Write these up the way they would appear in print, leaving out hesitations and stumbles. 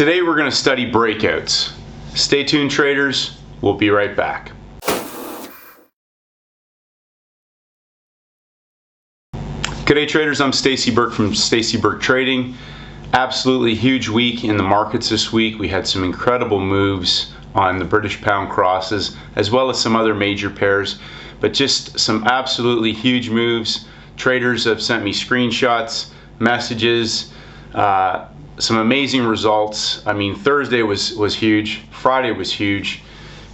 Today we're going to study breakouts. Stay tuned, traders. We'll be right back. G'day traders, I'm Stacy Burke from Stacy Burke Trading. Absolutely huge week in the markets this week. We had some incredible moves on the British pound crosses as well as some other major pairs, but just some absolutely huge moves. Traders have sent me screenshots, messages, some amazing results. I mean, Thursday was huge, Friday was huge,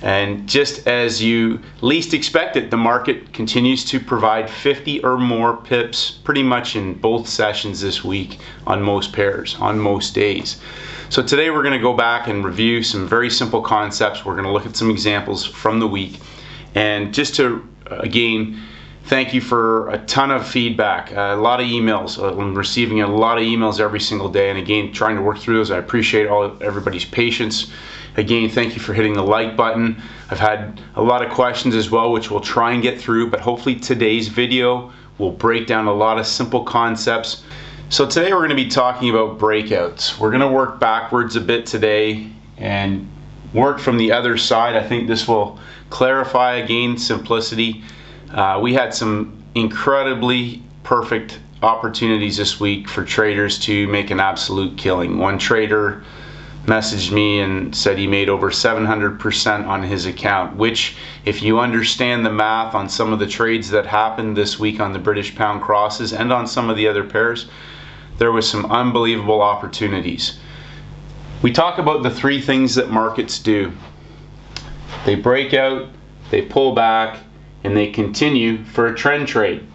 and just as you least expect it, the market continues to provide 50 or more pips pretty much in both sessions this week on most pairs, on most days. So today we're going to go back and review some very simple concepts. We're going to look at some examples from the week, and just to again thank you for a ton of feedback, a lot of emails. I'm receiving a lot of emails every single day, and again, trying to work through those. I appreciate everybody's patience. Again, thank you for hitting the like button. I've had a lot of questions as well, which we'll try and get through, but hopefully today's video will break down a lot of simple concepts. So today we're going to be talking about breakouts. We're going to work backwards a bit today and work from the other side. I think this will clarify, again, simplicity. We had some incredibly perfect opportunities this week for traders to make an absolute killing. One trader messaged me and said he made over 700% on his account, which, if you understand the math on some of the trades that happened this week on the British pound crosses and on some of the other pairs, there was some unbelievable opportunities. We talk about the three things that markets do. They break out, they pull back, and they continue for a trend trade.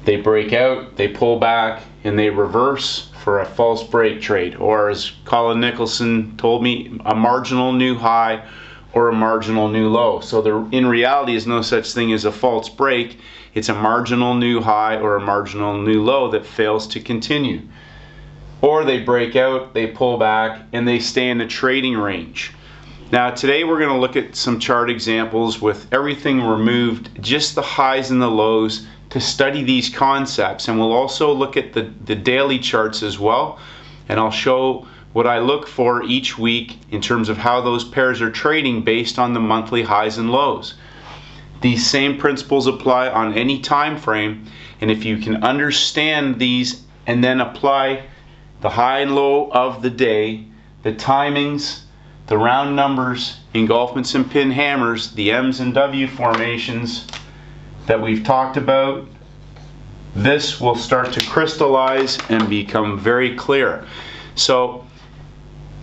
They break out, they pull back, and they reverse for a false break trade, or as Colin Nicholson told me, a marginal new high or a marginal new low. So there in reality is no such thing as a false break. It's a marginal new high or a marginal new low that fails to continue. Or they break out, they pull back, and they stay in a trading range. Now today we're going to look at some chart examples with everything removed, just the highs and the lows, to study these concepts. And we'll also look at the daily charts as well, and I'll show what I look for each week in terms of how those pairs are trading based on the monthly highs and lows. These same principles apply on any time frame, and if you can understand these and then apply the high and low of the day, the timings, the round numbers, engulfments and pin hammers, the M's and W formations that we've talked about, this will start to crystallize and become very clear. So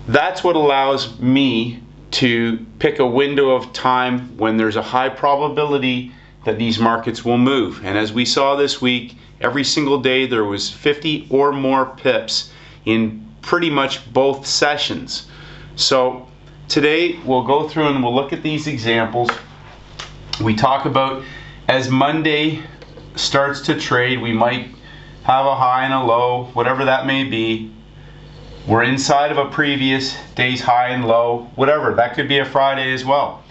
that's what allows me to pick a window of time when there's a high probability that these markets will move. And as we saw this week, every single day there was 50 or more pips in pretty much both sessions. So today we'll go through and we'll look at these examples. We talk about, as Monday starts to trade, we might have a high and a low, whatever that may be. We're inside of a previous day's high and low, whatever. That could be a Friday as well.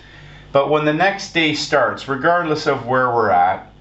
But when the next day starts, regardless of where we're at,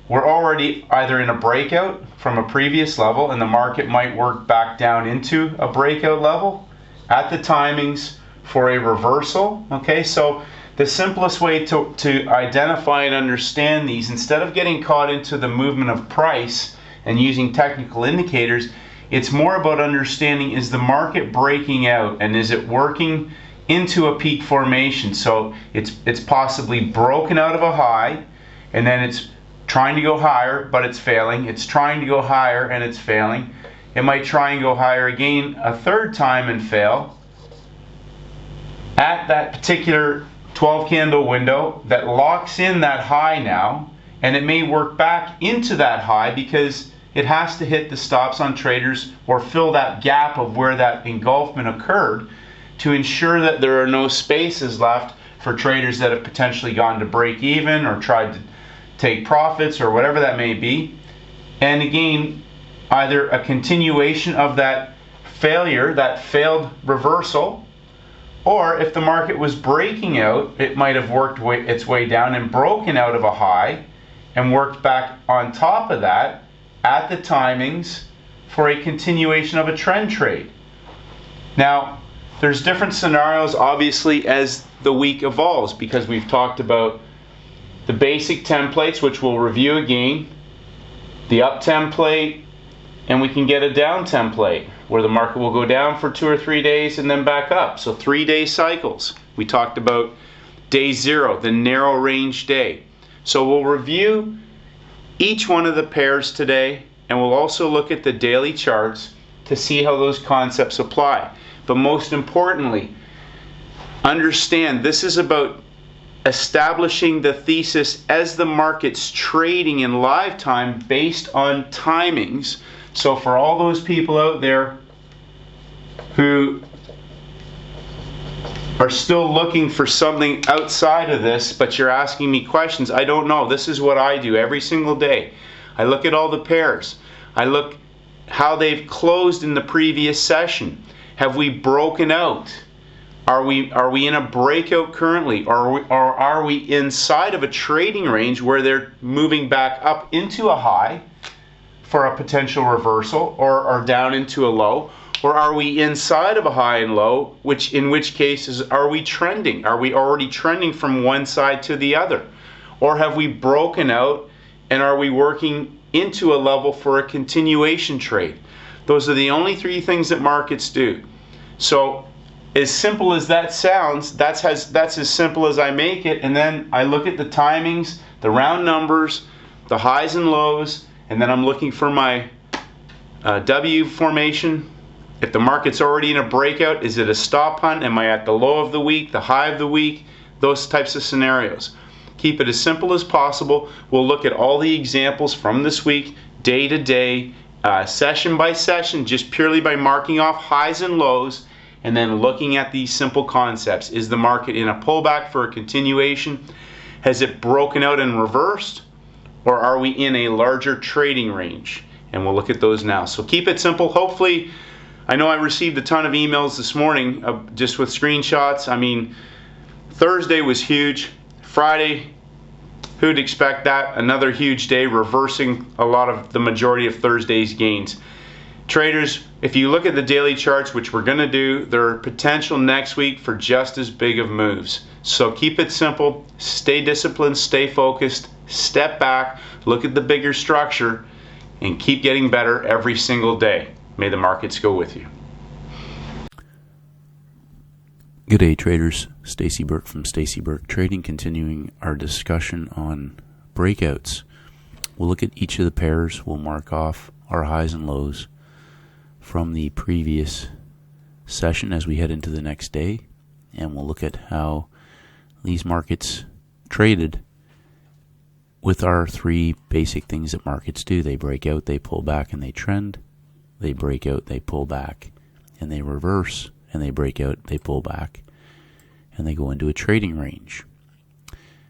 we're already either in a breakout from a previous level, and the market might work back down into a breakout level at the timings for a reversal. Okay, so the simplest way to identify and understand these, instead of getting caught into the movement of price and using technical indicators, it's more about understanding, is the market breaking out and is it working into a peak formation? So it's possibly broken out of a high and then it's trying to go higher but it's failing. It's trying to go higher and it's failing. It might try and go higher again a third time and fail at that particular 12 candle window that locks in that high now, and it may work back into that high because it has to hit the stops on traders or fill that gap of where that engulfment occurred to ensure that there are no spaces left for traders that have potentially gone to break even or tried to take profits or whatever that may be. And again, either a continuation of that failure, that failed reversal, or if the market was breaking out, it might have worked its way down and broken out of a high and worked back on top of that at the timings for a continuation of a trend trade. Now, there's different scenarios, obviously, as the week evolves, because we've talked about the basic templates, which we'll review again, the up template, and we can get a down template where the market will go down for 2 or 3 days and then back up. So 3-day cycles. We talked about day 0, the narrow range day. So we'll review each one of the pairs today, and we'll also look at the daily charts to see how those concepts apply. But most importantly, understand this is about establishing the thesis as the market's trading in live time based on timings. So for all those people out there who are still looking for something outside of this, but you're asking me questions, I don't know. This is what I do every single day. I look at all the pairs. I look how they've closed in the previous session. Have we broken out? Are we in a breakout currently? Or are we inside of a trading range where they're moving back up into a high for a potential reversal, or down into a low? Or are we inside of a high and low, in which cases are we trending? Are we already trending from one side to the other? Or have we broken out and are we working into a level for a continuation trade? Those are the only 3 things that markets do. So as simple as that sounds, that's as simple as I make it. And then I look at the timings, the round numbers, the highs and lows, and then I'm looking for my W formation. If the market's already in a breakout, is it a stop hunt? Am I at the low of the week, the high of the week? Those types of scenarios. Keep it as simple as possible. We'll look at all the examples from this week, day to day, session by session, just purely by marking off highs and lows, and then looking at these simple concepts. Is the market in a pullback for a continuation? Has it broken out and reversed? Or are we in a larger trading range? And we'll look at those now. So keep it simple. Hopefully, I know I received a ton of emails this morning just with screenshots. I mean, Thursday was huge. Friday, who'd expect that? Another huge day, reversing a lot of the majority of Thursday's gains. Traders, if you look at the daily charts, which we're going to do, there are potential next week for just as big of moves. So keep it simple, stay disciplined, stay focused, step back, look at the bigger structure, and keep getting better every single day. May the markets go with you. Good day, traders. Stacy Burke from Stacy Burke Trading, continuing our discussion on breakouts. We'll look at each of the pairs. We'll mark off our highs and lows from the previous session as we head into the next day, and we'll look at how these markets traded with our 3 basic things that markets do. They break out, they pull back, and they trend. They break out, they pull back, and they reverse, and they break out, they pull back, and they go into a trading range.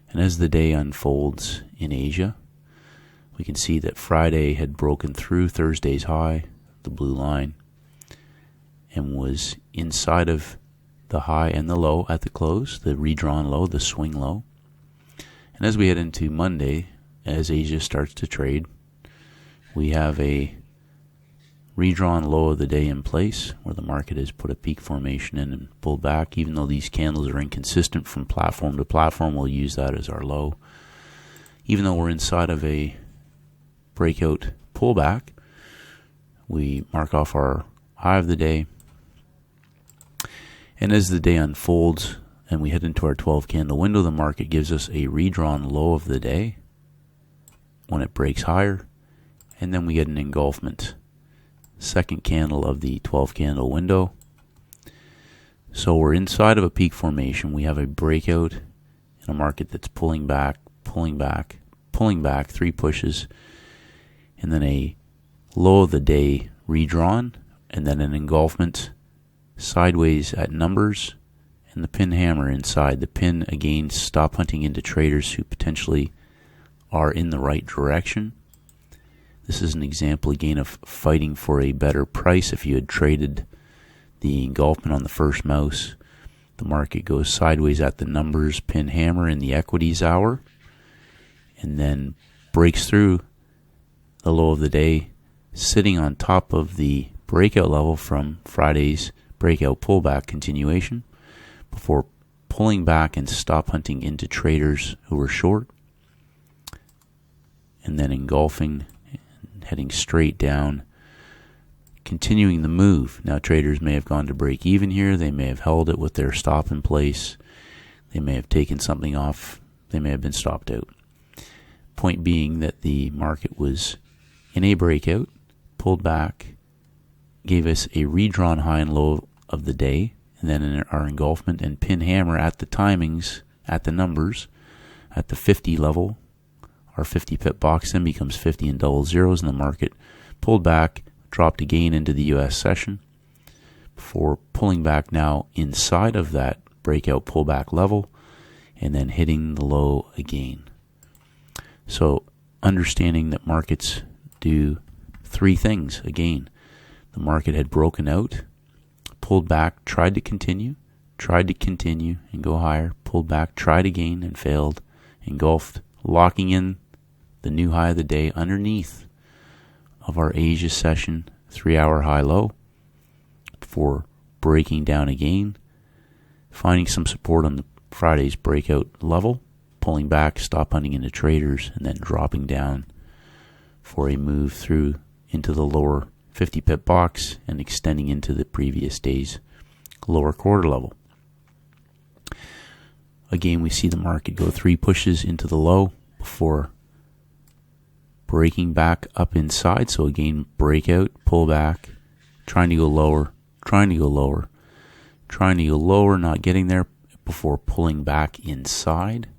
And as the day unfolds in Asia, we can see that Friday had broken through Thursday's high, the blue line, and was inside of the high and the low at the close, the redrawn low, the swing low. And as we head into Monday, as Asia starts to trade, we have a redrawn low of the day in place where the market has put a peak formation in and pulled back. Even though these candles are inconsistent from platform to platform, we'll use that as our low. Even though we're inside of a breakout pullback, we mark off our high of the day. And as the day unfolds and we head into our 12 candle window, the market gives us a redrawn low of the day when it breaks higher, and then we get an engulfment. Second candle of the 12 candle window. So we're inside of a peak formation. We have a breakout in a market that's pulling back, 3 pushes, and then a low of the day redrawn, and then an engulfment sideways at numbers, and the pin hammer inside. The pin, again, stop hunting into traders who potentially are in the right direction. This is an example again of fighting for a better price. If you had traded the engulfment on the first mouse, the market goes sideways at the numbers, pin hammer in the equities hour, and then breaks through the low of the day, sitting on top of the breakout level from Friday's breakout pullback continuation before pulling back and stop hunting into traders who were short, and then engulfing and heading straight down, continuing the move. Now traders may have gone to break even here, they may have held it with their stop in place, they may have taken something off, they may have been stopped out. Point being that the market was in a breakout, pulled back, gave us a redrawn high and low of the day, and then in our engulfment and pin hammer at the timings, at the numbers, at the 50 level, our 50 pip box then becomes 50 and double zeros, and the market pulled back, dropped again into the US session before pulling back now inside of that breakout pullback level and then hitting the low again. So understanding that markets do three things. Again, the market had broken out, pulled back, tried to continue and go higher, pulled back, tried again and failed, engulfed, locking in the new high of the day underneath of our Asia session 3-hour high-low before breaking down again, finding some support on the Friday's breakout level, pulling back, stop hunting into traders, and then dropping down for a move through into the lower 50 pip box and extending into the previous day's lower quarter level. Again, we see the market go 3 pushes into the low before breaking back up inside. So again, breakout, pull back, trying to go lower, not getting there before pulling back inside.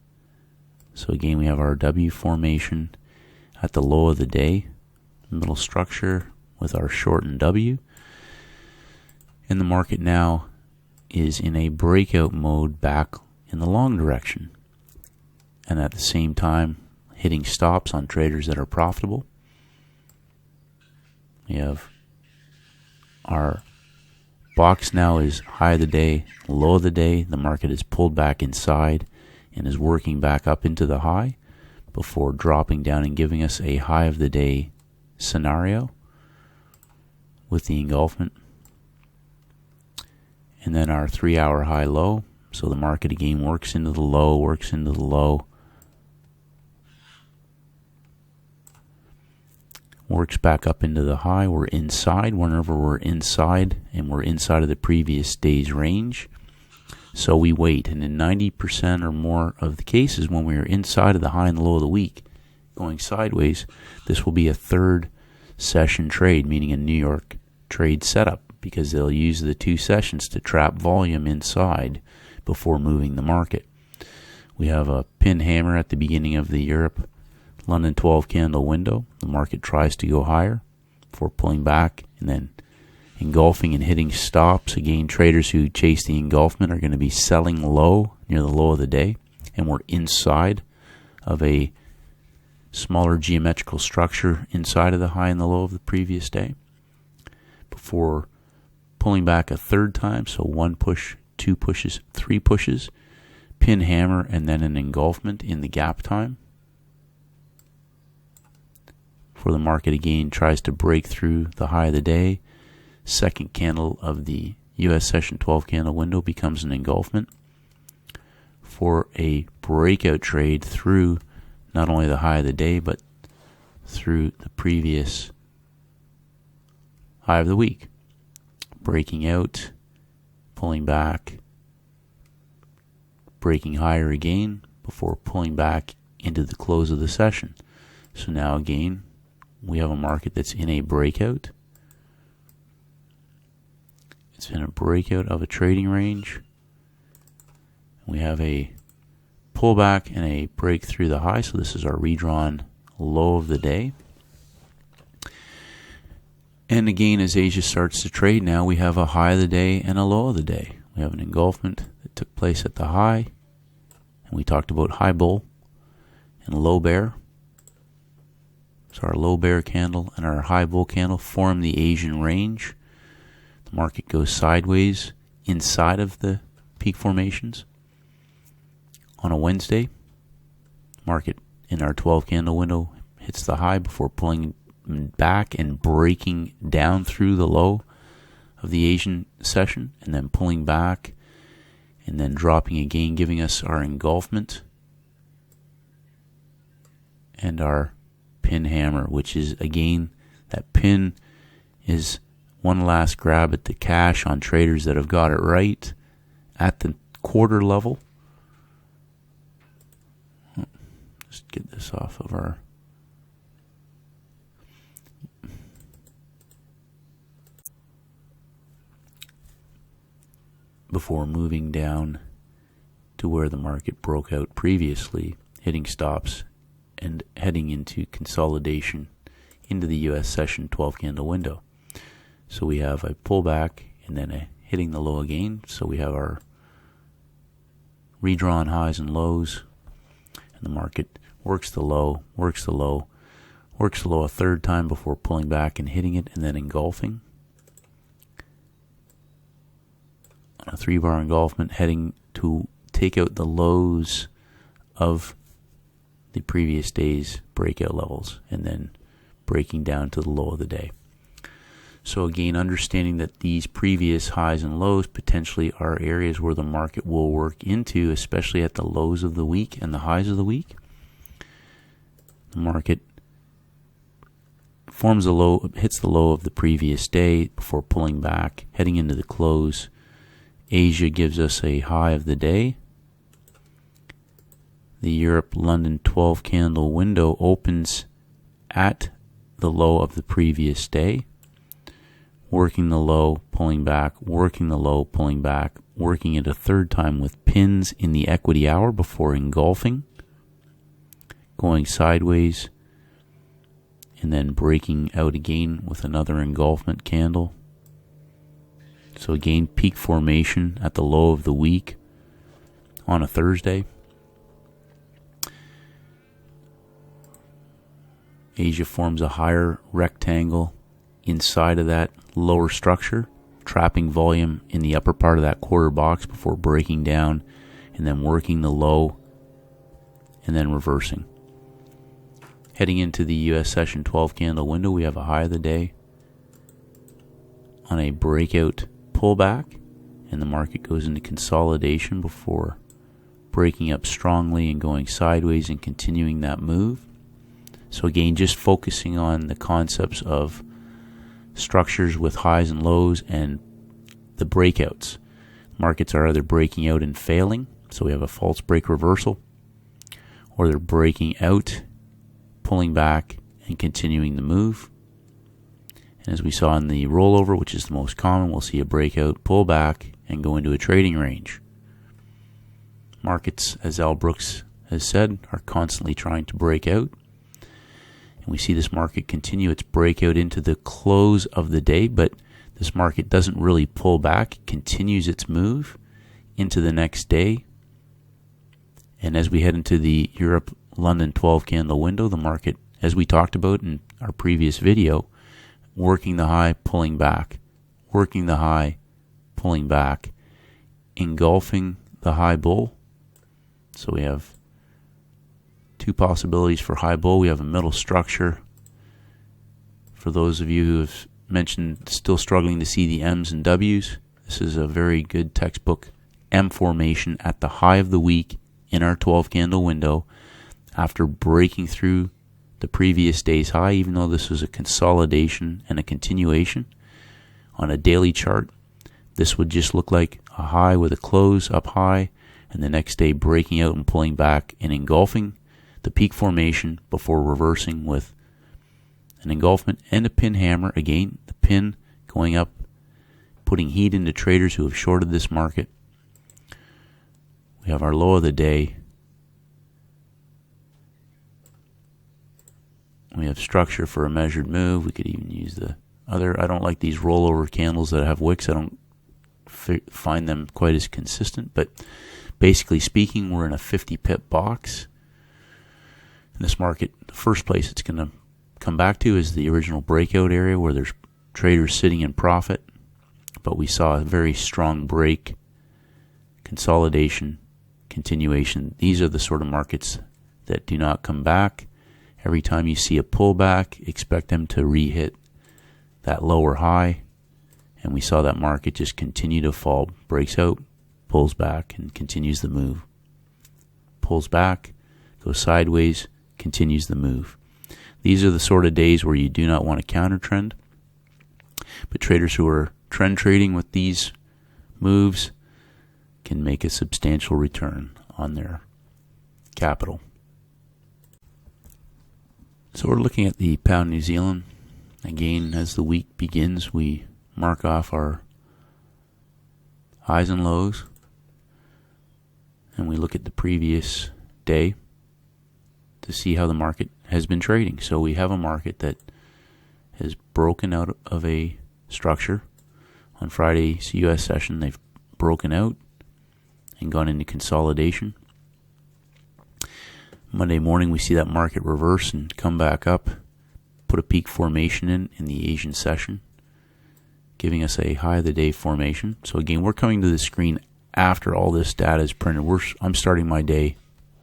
So again, we have our W formation at the low of the day, middle structure with our shortened W. And the market now is in a breakout mode back in the long direction. And at the same time, hitting stops on traders that are profitable. We have our box now is high of the day, low of the day. The market is pulled back inside and is working back up into the high before dropping down and giving us a high of the day scenario with the engulfment. And then our 3-hour high-low. So the market again works into the low, works back up into the high. We're inside. Whenever we're inside, and we're inside of the previous day's range, so we wait. And in 90% or more of the cases, when we are inside of the high and the low of the week, going sideways, this will be a third session trade, meaning a New York trade setup, because they'll use the 2 sessions to trap volume inside before moving the market. We have a pin hammer at the beginning of the Europe London 12 candle window. The market tries to go higher before pulling back and then engulfing and hitting stops. Again, traders who chase the engulfment are going to be selling low near the low of the day, and we're inside of a smaller geometrical structure inside of the high and the low of the previous day before pulling back a third time. So 1 push, 2 pushes, 3 pushes, pin hammer, and then an engulfment in the gap time. For the market again tries to break through the high of the day. Second candle of the US session 12 candle window becomes an engulfment for a breakout trade through not only the high of the day but through the previous high of the week. Breaking out, pulling back, breaking higher again before pulling back into the close of the session. So now again, we have a market that's in a breakout. It's in a breakout of a trading range. We have a pullback and a break through the high. So this is our redrawn low of the day. And again, as Asia starts to trade now, we have a high of the day and a low of the day. We have an engulfment that took place at the high. And we talked about high bull and low bear. So our low bear candle and our high bull candle form the Asian range. The market goes sideways inside of the peak formations. On a Wednesday, market in our 12 candle window hits the high before pulling back and breaking down through the low of the Asian session, and then pulling back and then dropping again, giving us our engulfment and our pin hammer, which is, again, that pin is one last grab at the cash on traders that have got it right at the quarter level. Just get this off of our... before moving down to where the market broke out previously, hitting stops and heading into consolidation into the US session 12 candle window. So we have a pullback and then a hitting the low again. So we have our redrawn highs and lows, and the market works the low, works the low, works the low a third time before pulling back and hitting it and then engulfing. On a 3-bar engulfment, heading to take out the lows of the previous day's breakout levels and then breaking down to the low of the day. So again, understanding that these previous highs and lows potentially are areas where the market will work into, especially at the lows of the week and the highs of the week. The market forms a low, hits the low of the previous day before pulling back, heading into the close. Asia gives us a high of the day. The Europe-London 12 candle window opens at the low of the previous day, working the low, pulling back, working the low, pulling back, working it a third time with pins in the equity hour before engulfing, going sideways, and then breaking out again with another engulfment candle. So again, peak formation at the low of the week on a Thursday. Asia forms a higher rectangle inside of that lower structure, trapping volume in the upper part of that quarter box before breaking down and then working the low and then reversing. Heading into the US session 12 candle window, we have a high of the day on a breakout pullback, and the market goes into consolidation before breaking up strongly and going sideways and continuing that move. So again, just focusing on the concepts of structures with highs and lows and the breakouts. Markets are either breaking out and failing, so we have a false break reversal, or they're breaking out, pulling back, and continuing the move. And as we saw in the rollover, which is the most common, we'll see a breakout, pull back, and go into a trading range. Markets, as Al Brooks has said, are constantly trying to break out. And we see this market continue its breakout into the close of the day, but this market doesn't really pull back. It continues its move into the next day. And as we head into the Europe-London 12 candle window, the market, as we talked about in our previous video, working the high, pulling back, working the high, pulling back, engulfing the high bull. So we have two possibilities for high bull. We have a middle structure. For those of you who have mentioned still struggling to see the M's and W's, this is a very good textbook M formation at the high of the week in our 12 candle window after breaking through the previous day's high, even though this was a consolidation and a continuation. On a daily chart, this would just look like a high with a close up high, and the next day breaking out and pulling back and engulfing the peak formation before reversing with an engulfment and a pin hammer. Again, the pin going up, putting heat into traders who have shorted this market. We have our low of the day. We have structure for a measured move. We could even use the other. I don't like these rollover candles that have wicks. I don't find them quite as consistent. But basically speaking, we're in a 50 pip box. In this market, the first place it's going to come back to is the original breakout area where there's traders sitting in profit. But we saw a very strong break, consolidation, continuation. These are the sort of markets that do not come back. Every time you see a pullback, expect them to re-hit that lower high and we saw that market just continue to fall. Breaks out, pulls back, and continues the move. Pulls back, goes sideways, continues the move. These are the sort of days where you do not want to counter trend. But traders who are trend trading with these moves can make a substantial return on their capital. So we're looking at the pound New Zealand. Again, as the week begins, we mark off our highs and lows, and we look at the previous day to see how the market has been trading. So we have a market that has broken out of a structure. On Friday's U.S. session, they've broken out and gone into consolidation. Monday morning, we see that market reverse and come back up, put a peak formation in the Asian session, giving us a high of the day formation. So again, we're coming to the screen after all this data is printed. I'm starting my day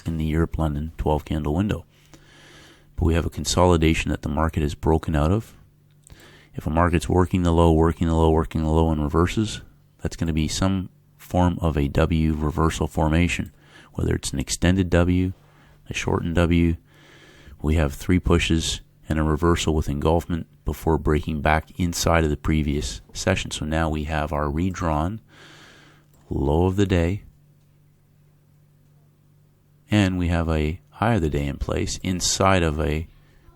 in the Europe-London 12-candle window. But we have a consolidation that the market has broken out of. If a market's working the low, working the low, working the low, and reverses, that's going to be some form of a W reversal formation, whether it's an extended W, a shortened W. We have 3 pushes and a reversal with engulfment before breaking back inside of the previous session. So now we have our redrawn low of the day, and we have a high of the day in place inside of a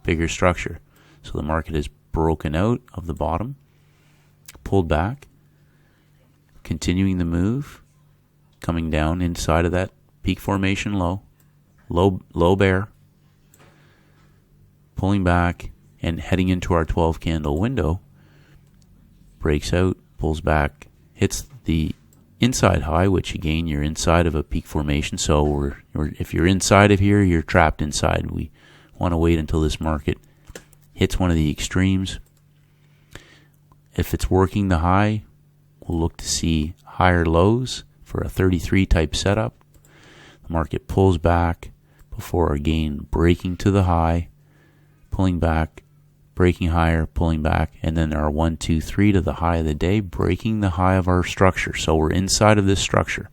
bigger structure. So the market is broken out of the bottom, pulled back, continuing the move, coming down inside of that peak formation low bear, pulling back and heading into our 12 candle window, breaks out, pulls back, hits the inside high, which again, you're inside of a peak formation. So if you're inside of here, you're trapped inside. We want to wait until this market hits one of the extremes. If it's working the high, we'll look to see higher lows for a 33 type setup. The market pulls back before again breaking to the high, pulling back, breaking higher, pulling back, and then our 1, 2, 3 to the high of the day, breaking the high of our structure. So we're inside of this structure.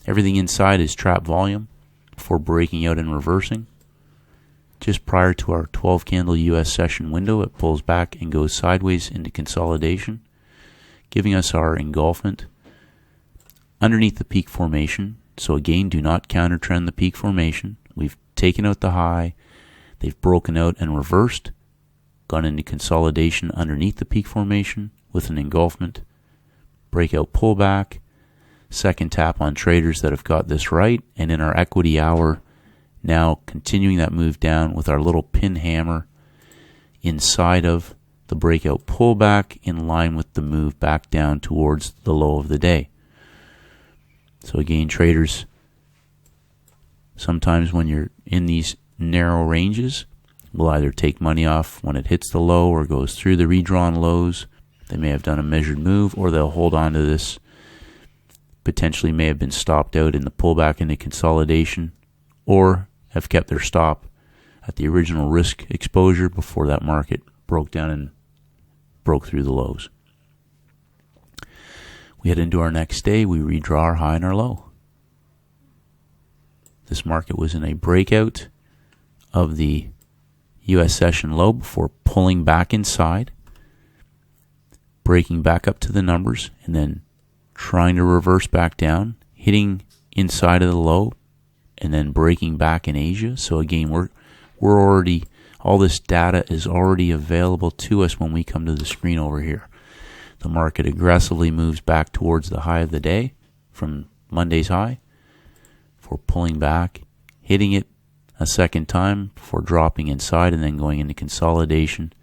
Everything inside is trap volume before breaking out and reversing. Just prior to our 12 candle US session window, it pulls back and goes sideways into consolidation, giving us our engulfment underneath the peak formation. So again, do not counter trend the peak formation. We've taken out the high, they've broken out and reversed, gone into consolidation underneath the peak formation with an engulfment, breakout pullback, second tap on traders that have got this right, and in our equity hour, now continuing that move down with our little pin hammer inside of the breakout pullback in line with the move back down towards the low of the day. So again, traders, sometimes when you're in these narrow ranges, will either take money off when it hits the low or goes through the redrawn lows. They may have done a measured move, or they'll hold on to this, potentially may have been stopped out in the pullback into consolidation, or have kept their stop at the original risk exposure before that market broke down and broke through the lows. We head into our next day, we redraw our high and our low. This market was in a breakout of the US session low before pulling back inside, breaking back up to the numbers, and then trying to reverse back down, hitting inside of the low, and then breaking back in Asia. So again, we're already, all this data is already available to us when we come to the screen over here. The market aggressively moves back towards the high of the day from Monday's high for pulling back, hitting it a second time before dropping inside and then going into consolidation,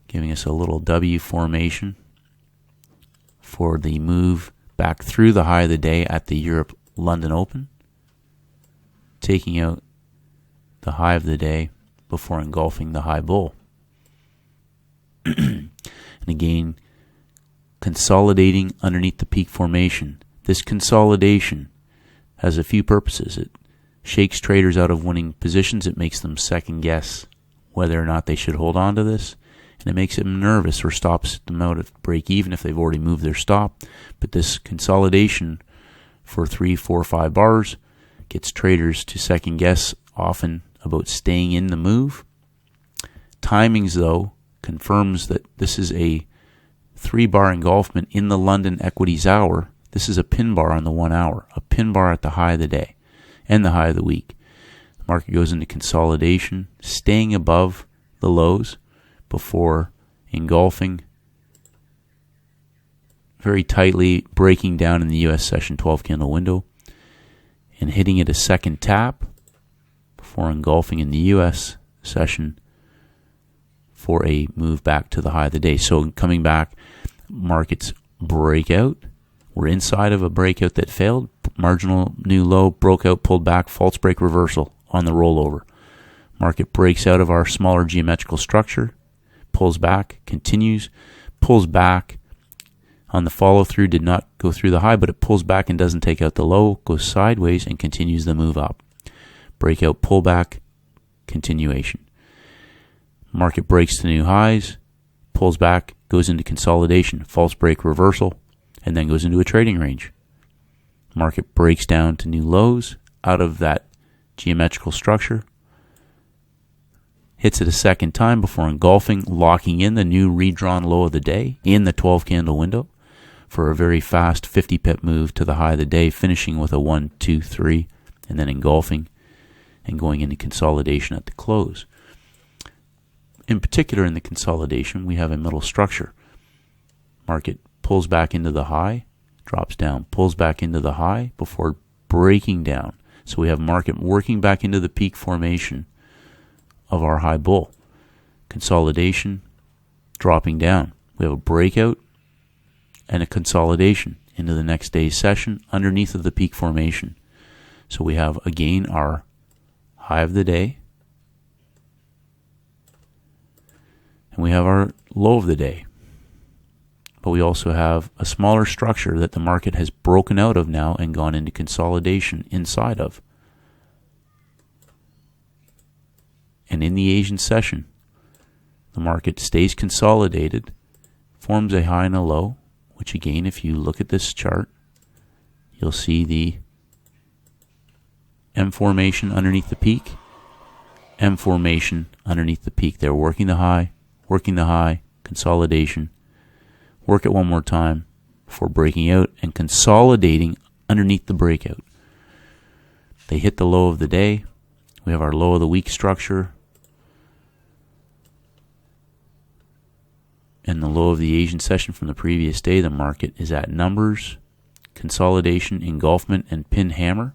giving us a little W formation for the move back through the high of the day at the Europe London Open, taking out the high of the day before engulfing the high bull. And again, consolidating underneath the peak formation. This consolidation has a few purposes. It shakes traders out of winning positions. It makes them second guess whether or not they should hold on to this. And and it makes them nervous or stops them out at break even if they've already moved their stop. But this consolidation for 3, 4, 5 bars gets traders to second guess often about staying in the move. Timings, though, confirms that this is a 3-bar engulfment in the London Equities Hour. This is a pin bar on the 1 hour, a pin bar at the high of the day and the high of the week. The market goes into consolidation, staying above the lows before engulfing very tightly, breaking down in the U.S. session 12 candle window and hitting it a second tap before engulfing in the U.S. session for a move back to the high of the day. So coming back, markets breakout. We're inside of a breakout that failed. Marginal new low, broke out, pulled back, false break reversal on the rollover. Market breaks out of our smaller geometrical structure, pulls back, continues, pulls back on the follow through, did not go through the high, but it pulls back and doesn't take out the low, goes sideways and continues the move up. Breakout, pullback, continuation. Market breaks to new highs, pulls back, goes into consolidation, false break reversal, and then goes into a trading range. Market breaks down to new lows out of that geometrical structure, hits it a second time before engulfing, locking in the new redrawn low of the day in the 12 candle window for a very fast 50 pip move to the high of the day, finishing with a 1, 2, 3, and then engulfing and going into consolidation at the close. In particular, in the consolidation, we have a middle structure. Market pulls back into the high, drops down, pulls back into the high before breaking down. So we have market working back into the peak formation of our high bull. Consolidation, dropping down. We have a breakout and a consolidation into the next day's session underneath of the peak formation. So we have again our high of the day, and we have our low of the day. But we also have a smaller structure that the market has broken out of now and gone into consolidation inside of. And in the Asian session, the market stays consolidated, forms a high and a low, which again, if you look at this chart, you'll see the M formation underneath the peak, M formation underneath the peak. They're working the high, consolidation, work it one more time before breaking out and consolidating underneath the breakout. They hit the low of the day. We have our low of the week structure and the low of the Asian session from the previous day. The market is at numbers, consolidation, engulfment, and pin hammer.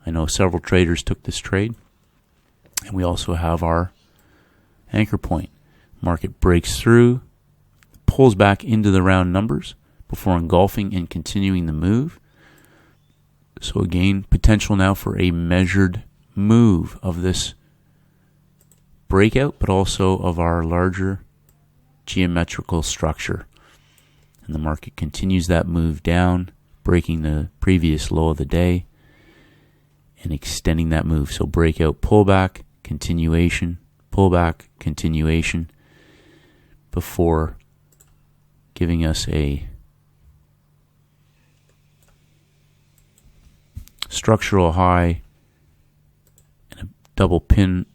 I know several traders took this trade. And we also have our anchor point. Market breaks through, pulls back into the round numbers before engulfing and continuing the move. So again, potential now for a measured move of this breakout, but also of our larger geometrical structure. And the market continues that move down, breaking the previous low of the day and extending that move. So breakout, pullback, continuation, pullback, continuation, before giving us a structural high and a double pin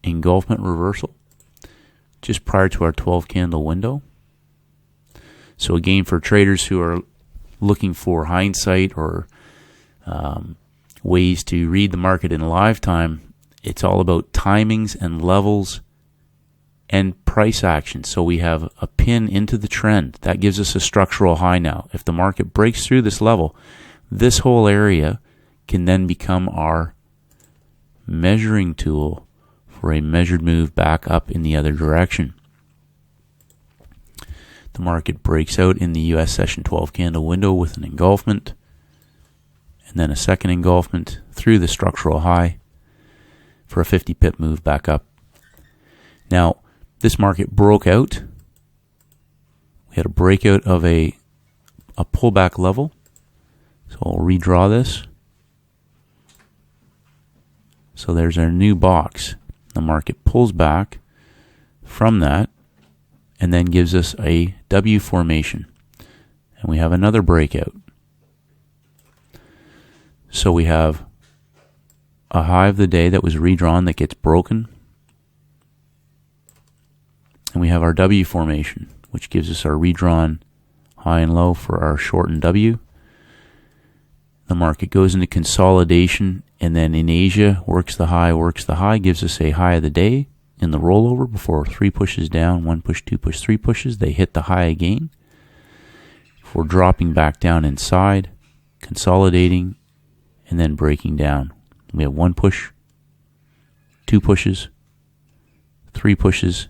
engulfment reversal just prior to our 12 candle window. So again, for traders who are looking for hindsight or ways to read the market in live time, it's all about timings and levels and price action. So we have a pin into the trend. That gives us a structural high now. If the market breaks through this level, this whole area can then become our measuring tool for a measured move back up in the other direction. The market breaks out in the US session 12 candle window with an engulfment and then a second engulfment through the structural high for a 50 pip move back up. Now, this market broke out. We had a breakout of a pullback level. So I'll redraw this. So there's our new box. The market pulls back, from that, and then gives us a W formation. And we have another breakout. So we have a high of the day that was redrawn that gets broken. And we have our W formation, which gives us our redrawn high and low for our shortened W. The market goes into consolidation, and then in Asia works the high, gives us a high of the day in the rollover before 3 pushes down, 1 push, 2 push, 3 pushes. They hit the high again before dropping back down inside, consolidating, and then breaking down. We have 1 push, 2 pushes, 3 pushes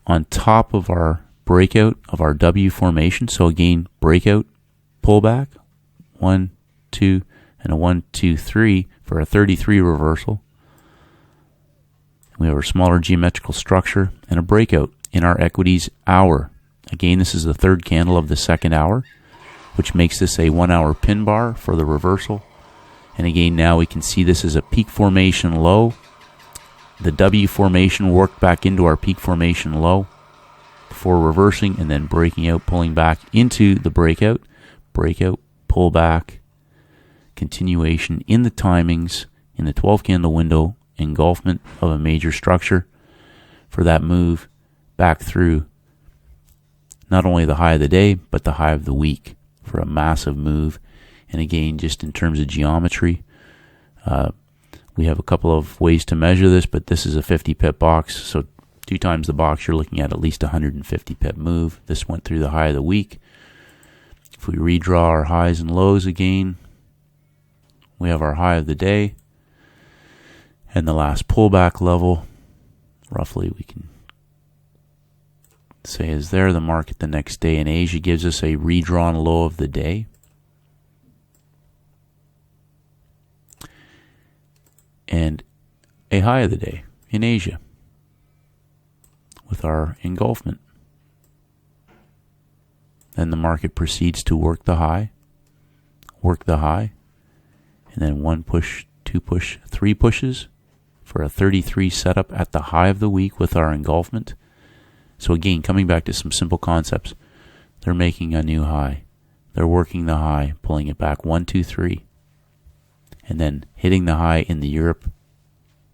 on top of our breakout of our W formation. So again, breakout, pullback, 1, 2, and a 1, 2, 3 for a 33 reversal. We have a smaller geometrical structure and a breakout in our equities hour. Again, this is the third candle of the second hour, which makes this a 1 hour pin bar for the reversal. And again, now we can see this is a peak formation low. The W formation worked back into our peak formation low before reversing and then breaking out, pulling back into the breakout, pull back, continuation in the timings in the 12 candle window, engulfment of a major structure for that move back through not only the high of the day but the high of the week for a massive move. And again, just in terms of geometry, we have a couple of ways to measure this, but this is a 50 pip box, so 2 times the box you're looking at least 150 pip move. This went through the high of the week. If we redraw our highs and lows again, we have our high of the day and the last pullback level, roughly we can say is there. The market the next day in Asia gives us a redrawn low of the day. And a high of the day in Asia with our engulfment. Then the market proceeds to work the high, and then 1 push, 2 push, 3 pushes for a 33 setup at the high of the week with our engulfment. So again, coming back to some simple concepts, they're making a new high. They're working the high, pulling it back 1, 2, 3, and then hitting the high in the Europe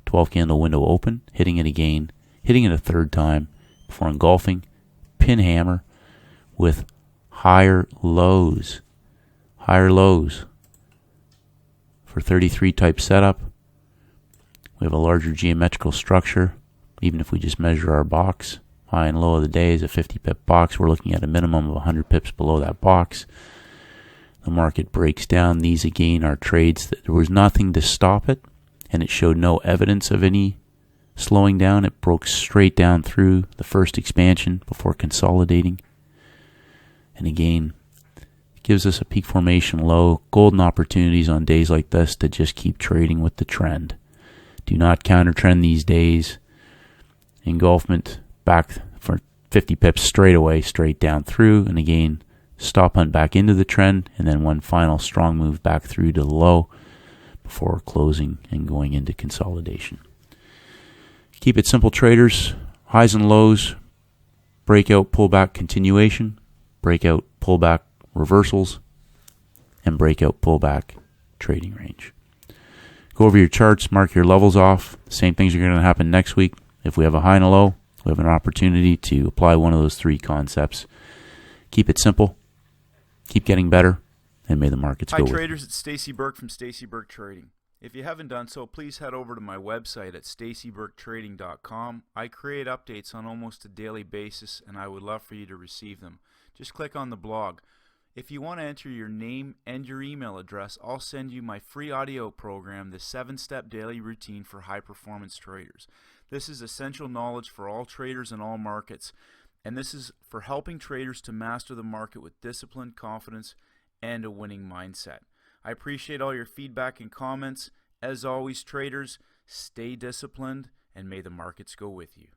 12 candle window open, hitting it again, hitting it a third time before engulfing, pin hammer with higher lows for 33 type setup. We have a larger geometrical structure. Even if we just measure our box, high and low of the day is a 50 pip box. We're looking at a minimum of 100 pips below that box. The market breaks down. These again are trades that there was nothing to stop it, and it showed no evidence of any slowing down. It broke straight down through the first expansion before consolidating. And again, it gives us a peak formation low, golden opportunities on days like this to just keep trading with the trend. Do not counter trend these days. Engulfment back for 50 pips straight away, straight down through, and again, stop hunt back into the trend, and then one final strong move back through to the low before closing and going into consolidation. Keep it simple, traders. Highs and lows, breakout, pullback, continuation, breakout, pullback, reversals, and breakout, pullback, trading range. Go over your charts, mark your levels off. Same things are going to happen next week. If we have a high and a low, we have an opportunity to apply one of those 3 concepts. Keep it simple, keep getting better, and may the markets go with you. Hi traders, it's Stacy Burke from Stacy Burke Trading. If you haven't done so, please head over to my website at stacyburketrading.com. I create updates on almost a daily basis, and I would love for you to receive them. Just click on the blog. If you want to enter your name and your email address, I'll send you my free audio program, the 7-Step Daily Routine for High Performance Traders. This is essential knowledge for all traders in all markets, and this is for helping traders to master the market with discipline, confidence, and a winning mindset. I appreciate all your feedback and comments. As always, traders, stay disciplined, and may the markets go with you.